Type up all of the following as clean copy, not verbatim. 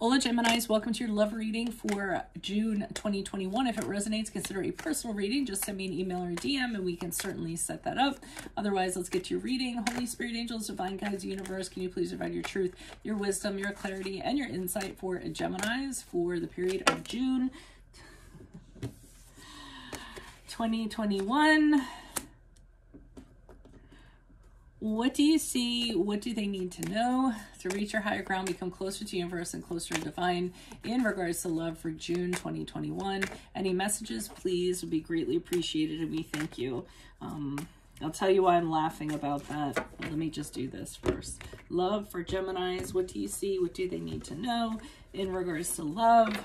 Hola Geminis, welcome to your love reading for June 2021. If it resonates, consider a personal reading. Just send me an email or a DM and we can certainly set that up. Otherwise, let's get to your reading. Holy Spirit, angels, divine guides, universe, can you please provide your truth, your wisdom, your clarity, and your insight for Geminis for the period of June 2021. What do you see? What do they need to know to reach your higher ground, become closer to the universe and closer to divine in regards to love for June 2021? Any messages, please, would be greatly appreciated, and we thank you. I'll tell you why I'm laughing about that. Let me just do this first. Love for Geminis. What do you see? What do they need to know in regards to love?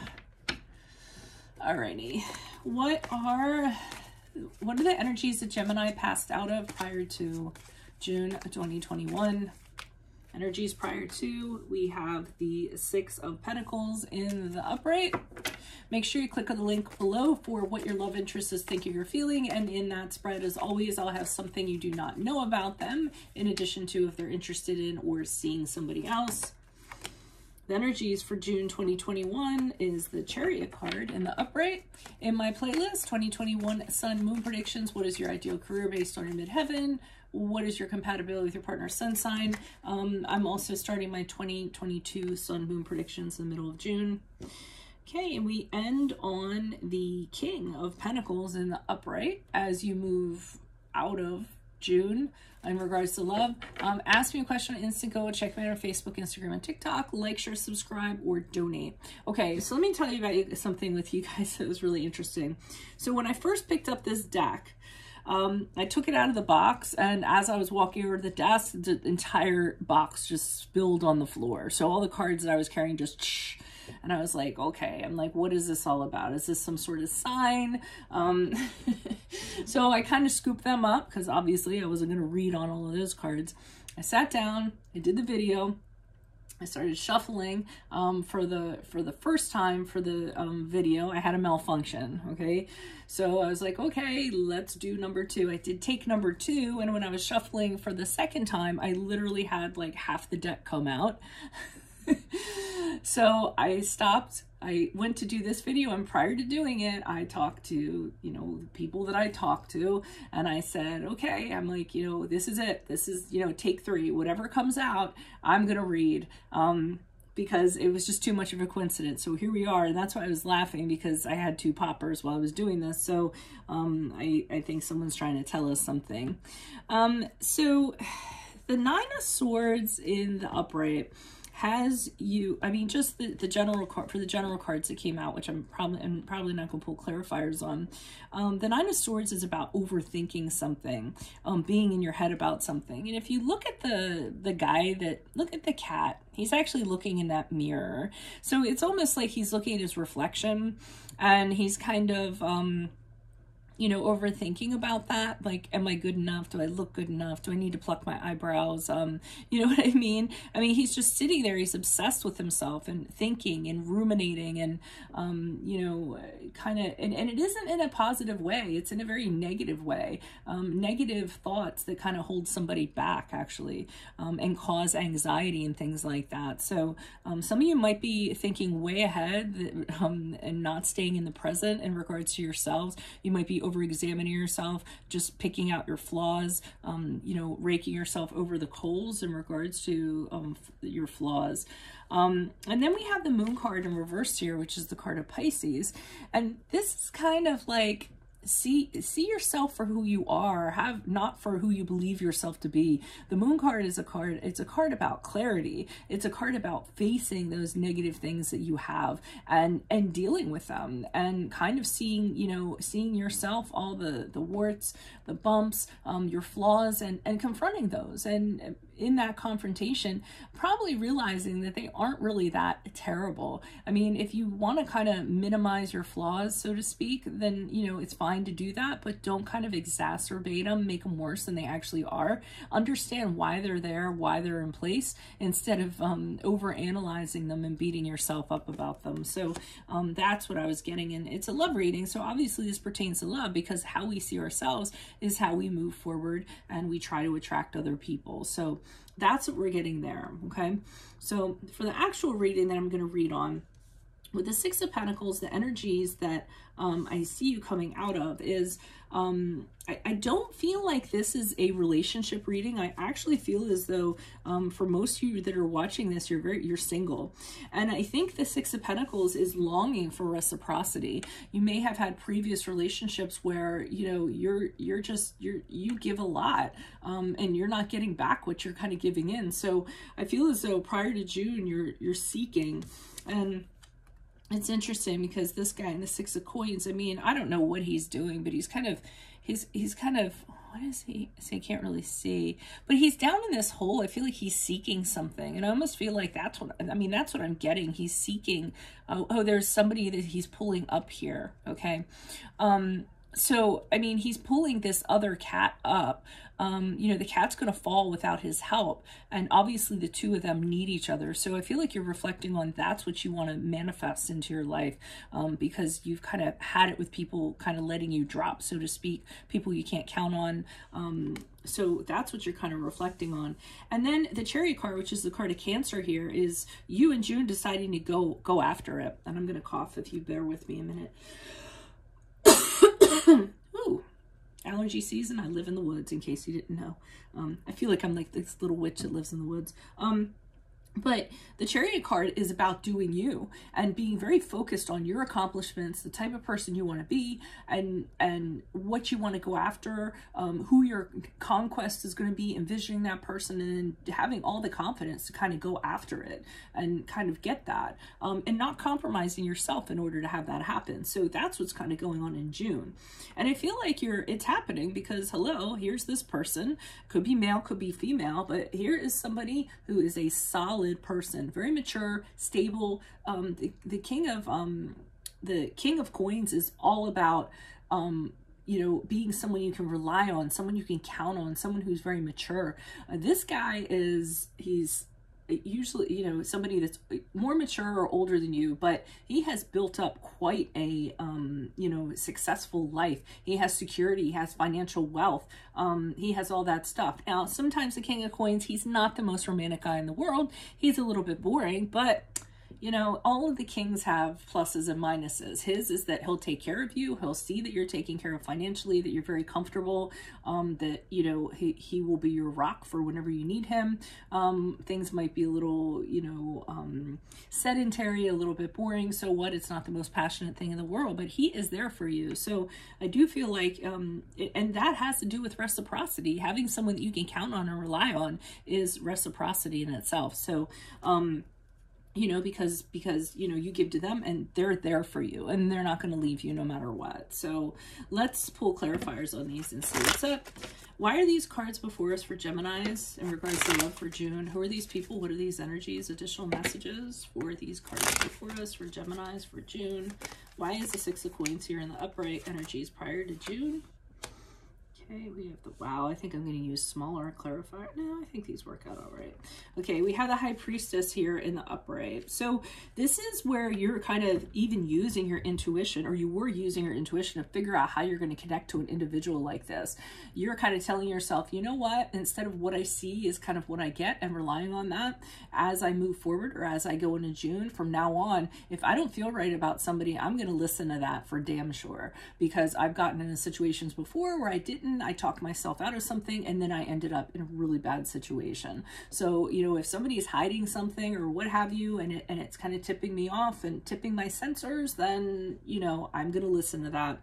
Alrighty. What are the energies that Gemini passed out of prior to June 2021? Energies prior to, we have the Six of Pentacles in the upright. Make sure you click on the link below for what your love interest is thinking or feeling, and in that spread, as always, I'll have something you do not know about them, in addition to if they're interested in or seeing somebody else. The energies for June 2021 is the Chariot card in the upright. In my playlist, 2021 Sun Moon Predictions, what is your ideal career based on your midheaven? What is your compatibility with your partner's sun sign? I'm also starting my 2022 Sun Moon Predictions in the middle of June. Okay, and we end on the King of Pentacles in the upright as you move out of June in regards to love. Ask me a question on Instant Go. Check me out on Facebook, Instagram, and TikTok. Like, share, subscribe, or donate. Okay, so let me tell you about something with you guys that was really interesting. So when I first picked up this deck, I took it out of the box, and as I was walking over to the desk, the entire box just spilled on the floor. So all the cards that I was carrying just and I was like, okay, I'm like, what is this all about? Is this some sort of sign? So I kind of scooped them up because obviously I wasn't going to read on all of those cards. I sat down, I did the video, I started shuffling. For the first time for the video, I had a malfunction, okay? So I was like, okay, let's do number two. I did take number two, and when I was shuffling for the second time, I literally had like half the deck come out. So I stopped. I went to do this video, and prior to doing it, I talked to, you know, the people that I talked to, and I said, okay, I'm like, you know, this is it. This is, you know, take three. Whatever comes out, I'm going to read, because it was just too much of a coincidence. So here we are, and that's why I was laughing, because I had two poppers while I was doing this. So I think someone's trying to tell us something. So the Nine of Swords in the upright has you, I mean, just the general card, for the general cards that came out, which I'm probably not going to pull clarifiers on. The Nine of Swords is about overthinking something, being in your head about something. And if you look at the guy look at the cat, he's actually looking in that mirror. So it's almost like he's looking at his reflection, and he's kind of, you know, overthinking about that. Like, am I good enough? Do I look good enough? Do I need to pluck my eyebrows? You know what I mean? I mean, he's just sitting there. He's obsessed with himself and thinking and ruminating and, you know, kind of, and it isn't in a positive way. It's in a very negative way. Negative thoughts that kind of hold somebody back, actually, and cause anxiety and things like that. So some of you might be thinking way ahead, and not staying in the present in regards to yourselves. You might be over-examining yourself, just picking out your flaws, you know, raking yourself over the coals in regards to your flaws. And then we have the Moon card in reverse here, which is the card of Pisces. And this is kind of like, see yourself for who you are, not for who you believe yourself to be. The Moon card is a card, it's a card about clarity. It's a card about facing those negative things that you have and dealing with them, and kind of seeing, you know, seeing yourself, all the warts, the bumps, your flaws, and confronting those. And in that confrontation, probably realizing that they aren't really that terrible. I mean, if you want to kind of minimize your flaws, so to speak, then, you know, it's fine to do that, but don't kind of exacerbate them, make them worse than they actually are. Understand why they're there, why they're in place, instead of over analyzing them and beating yourself up about them. So that's what I was getting in. It's a love reading, so obviously this pertains to love, because how we see ourselves is how we move forward and we try to attract other people. So that's what we're getting there, okay? So for the actual reading that I'm going to read on, with the Six of Pentacles, the energies that I see you coming out of is, I don't feel like this is a relationship reading. I actually feel as though for most of you that are watching this, you're single. And I think the Six of Pentacles is longing for reciprocity. You may have had previous relationships where, you know, you give a lot and you're not getting back what you're kind of giving in. So I feel as though prior to June, you're seeking. And it's interesting because this guy in the Six of Coins, I mean, I don't know what he's doing, but he's kind of, what is he? I can't really see, but he's down in this hole. I feel like he's seeking something. And I almost feel like that's what I'm getting. He's seeking, oh, there's somebody that he's pulling up here. Okay. So, I mean, he's pulling this other cat up. You know, the cat's going to fall without his help. And obviously the two of them need each other. So I feel like you're reflecting on that's what you want to manifest into your life, because you've kind of had it with people kind of letting you drop, so to speak, people you can't count on. So that's what you're kind of reflecting on. And then the Chariot card, which is the card of Cancer here, is you and June deciding to go after it. And I'm going to cough if you bear with me a minute. Ooh, allergy season. I live in the woods, in case you didn't know. I feel like I'm like this little witch that lives in the woods. But the Chariot card is about doing you and being very focused on your accomplishments, the type of person you want to be, and what you want to go after, who your conquest is going to be, envisioning that person, and having all the confidence to kind of go after it and kind of get that, and not compromising yourself in order to have that happen. So that's what's kind of going on in June. And I feel like it's happening because, hello, here's this person, could be male, could be female, but here is somebody who is a solid person, very mature, stable. The King of Coins is all about you know, being someone you can rely on, someone you can count on, someone who's very mature. This guy he's usually, you know, somebody that's more mature or older than you, but he has built up quite a you know, successful life. He has security, he has financial wealth, he has all that stuff. Now sometimes the King of Coins, he's not the most romantic guy in the world, he's a little bit boring, but you know, all of the kings have pluses and minuses. His is that he'll take care of you. He'll see that you're taken care of financially, that you're very comfortable, that, you know, he will be your rock for whenever you need him. Things might be a little, you know, sedentary, a little bit boring. So what? It's not the most passionate thing in the world, but he is there for you. So I do feel like, and that has to do with reciprocity. Having someone that you can count on and rely on is reciprocity in itself. So, you know, because, you know, you give to them and they're there for you and they're not going to leave you no matter what. So let's pull clarifiers on these and see what's up. Why are these cards before us for Geminis in regards to love for June? Who are these people? What are these energies? Additional messages for these cards before us for Geminis for June. Why is the Six of Coins here in the upright energies prior to June? Okay, we have the, wow, I think I'm going to use smaller clarifier. No, I think these work out all right. Okay, we have the High Priestess here in the upright. So this is where you're kind of even using your intuition, or you were using your intuition to figure out how you're going to connect to an individual like this. You're kind of telling yourself, you know what, instead of what I see is kind of what I get, and relying on that as I move forward or as I go into June. From now on, if I don't feel right about somebody, I'm going to listen to that for damn sure, because I've gotten into situations before where I didn't. I talked myself out of something and then I ended up in a really bad situation. So, you know, if somebody is hiding something or what have you, and it's kind of tipping me off and tipping my sensors, then, you know, I'm going to listen to that.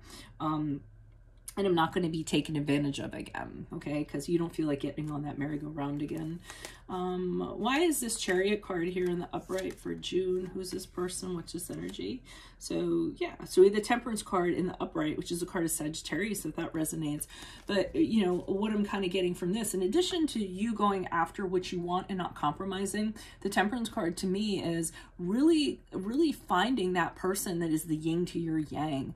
And I'm not going to be taken advantage of again, okay? Because you don't feel like getting on that merry-go-round again. Why is this Chariot card here in the upright for June? Who's this person? What's this energy? So, yeah. So we have the Temperance card in the upright, which is a card of Sagittarius, if that resonates. But, you know, what I'm kind of getting from this, in addition to you going after what you want and not compromising, the Temperance card to me is really, really finding that person that is the yin to your yang.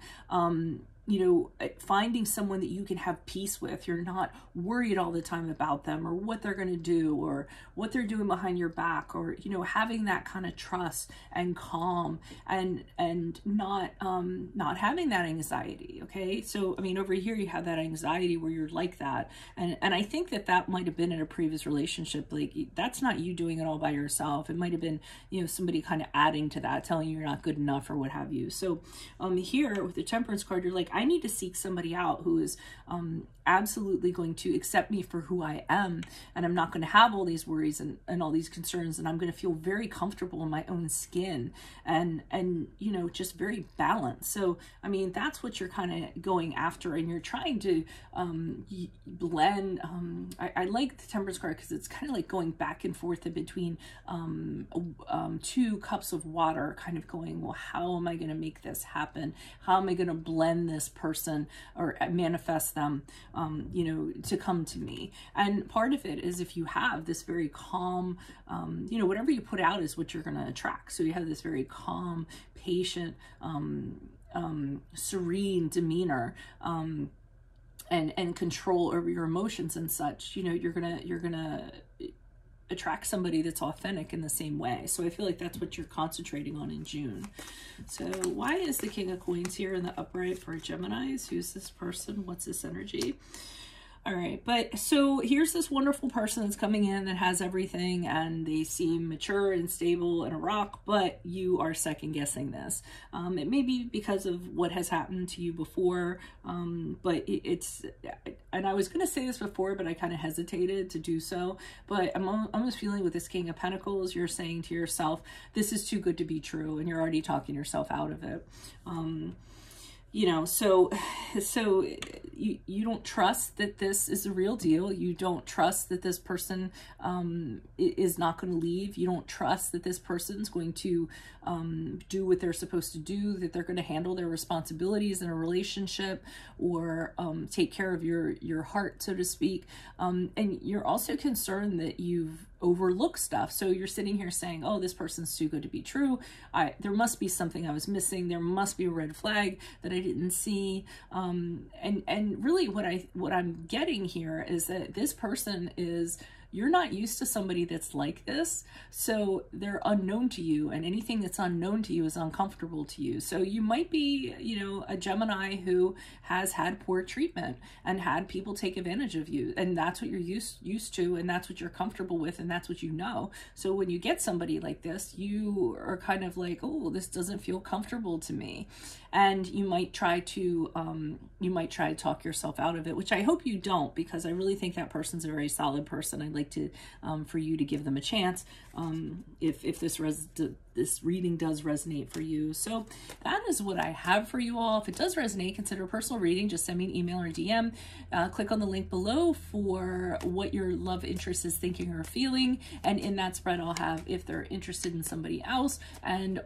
finding someone that you can have peace with. You're not worried all the time about them or what they're going to do or what they're doing behind your back, or, having that kind of trust and calm and not having that anxiety. Okay. So, I mean, over here you have that anxiety where you're like that. And I think that might have been in a previous relationship. Like, that's not you doing it all by yourself. It might have been, somebody kind of adding to that, telling you you're not good enough or what have you. So, here with the Temperance card, you're like, I need to seek somebody out who is absolutely going to accept me for who I am, and I'm not going to have all these worries and all these concerns, and I'm going to feel very comfortable in my own skin and just very balanced. So, I mean, that's what you're kind of going after, and you're trying to blend. I like the Temperance card because it's kind of like going back and forth in between two cups of water, kind of going, well, how am I going to make this happen? How am I going to blend this person or manifest them, to come to me? And part of it is, if you have this very calm, whatever you put out is what you're going to attract. So you have this very calm, patient, serene demeanor, and control over your emotions and such. You're gonna attract somebody that's authentic in the same way. So I feel like that's what you're concentrating on in June. So why is the King of Coins here in the upright for Geminis? Who's this person? What's this energy? All right, but so here's this wonderful person that's coming in that has everything, and they seem mature and stable and a rock, but you are second guessing this. It may be because of what has happened to you before, but it's, and I was going to say this before, but I kind of hesitated to do so, but I'm almost feeling with this King of Pentacles, you're saying to yourself, this is too good to be true, and you're already talking yourself out of it. So you don't trust that this is the real deal. You don't trust that this person is not going to leave. You don't trust that this person's going to do what they're supposed to do, that they're going to handle their responsibilities in a relationship, or take care of your heart, so to speak. And you're also concerned that you've overlooked stuff. So you're sitting here saying, oh, this person's too good to be true. There must be something I was missing. There must be a red flag that I didn't see. And really what I'm getting here is that this person is, you're not used to somebody that's like this, so they're unknown to you, and anything that's unknown to you is uncomfortable to you. So you might be, a Gemini who has had poor treatment and had people take advantage of you, and that's what you're used to, and that's what you're comfortable with, and that's what you know. So when you get somebody like this, you are kind of like, oh, this doesn't feel comfortable to me, and you might try to talk yourself out of it, which I hope you don't, because I really think that person's a very solid person. I'd like to for you to give them a chance if this reading does resonate for you. So that is what I have for you all. If it does resonate, consider a personal reading. Just send me an email or DM. Click on the link below for what your love interest is thinking or feeling, and in that spread I'll have if they're interested in somebody else and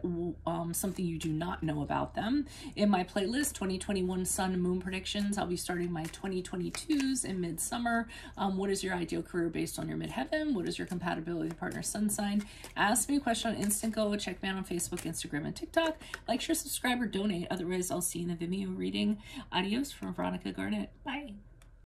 something you do not know about them. In my playlist, 2021 Sun and Moon predictions, I'll be starting my 2022s in midsummer. What is your ideal career based on your midheaven? What is your compatibility with partner sun sign? Ask me a question on Instant Go. Check me out on Facebook, Instagram, and TikTok. Like, share, subscribe, or donate. Otherwise, I'll see you in the Vimeo reading. Adios from Veronica Garnett. Bye.